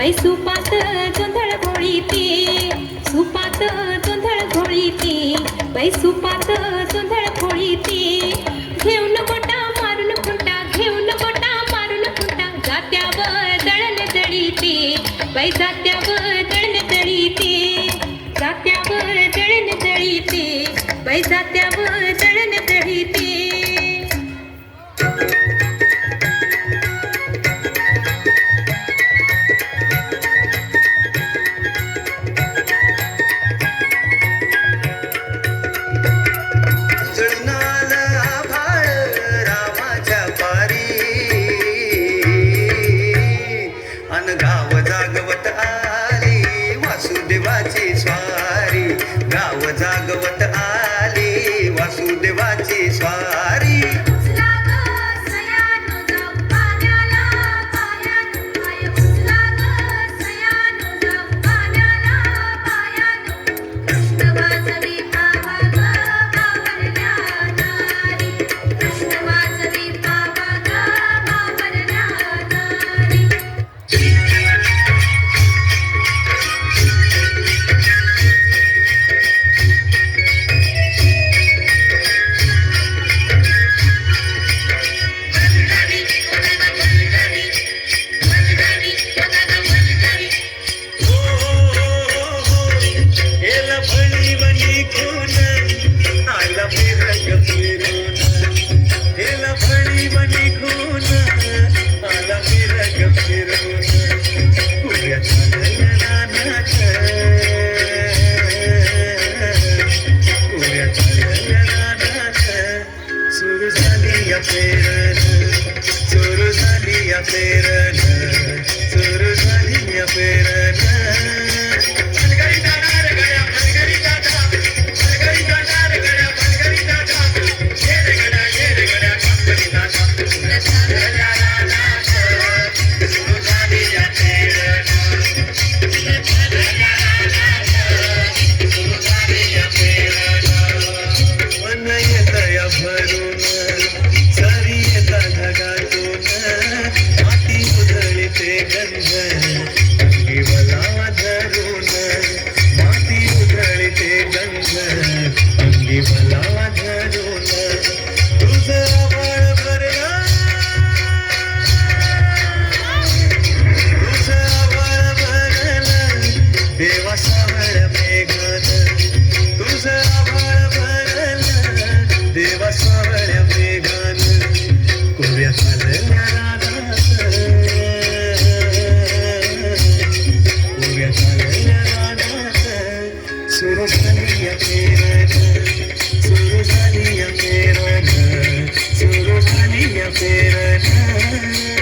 बाई सुपात गोंधळ घोळीती, सुपात गोंधळ घोळीती, बाई सुपात गोंधळ घोळीती. घेऊन गोटा मारून खुंटा, घेऊन गोटा मारून खुंटा, जात्यावर दळण दळीती, बाई जात्यावर दळण दळीती, जात्यावर दळण दळीती, बाई जात्यावर दळण दळीती. गाव जागवत आली वासुदेवाची स्वारी, गाव जागवत आली वासुदेवाची स्वारी. सुरू झाली या पेरण, सुरू झाली या पेरण, सुरू झाली या पेरण. पलगडी जाणार गड्या, पलगडी जाता, पलगडी जाणार गड्या, पलगडी जाता, ये रे गड्या पलगडी जाता. सुरू झाली या पेरण, सुरू झाली या पेरण. मन येत या भरून, सरी येता ढगातून, माती उधळते गंध, अंगी वलावा धरून, माती उधळते गंध, अंगी वलावा धरून. तुझं आभाळ भरलं, तुझं आभाळ भरलं, देवा सावळ मेघन, तुझं आभाळ भरलं, देवा सावळ मेघन. कोऱ्या खालल्या रानात, कोऱ्या खालल्या रानात, सुरू झाली या पेरण, सुरू झाली या पेरण, सुरू झाली या पेरण.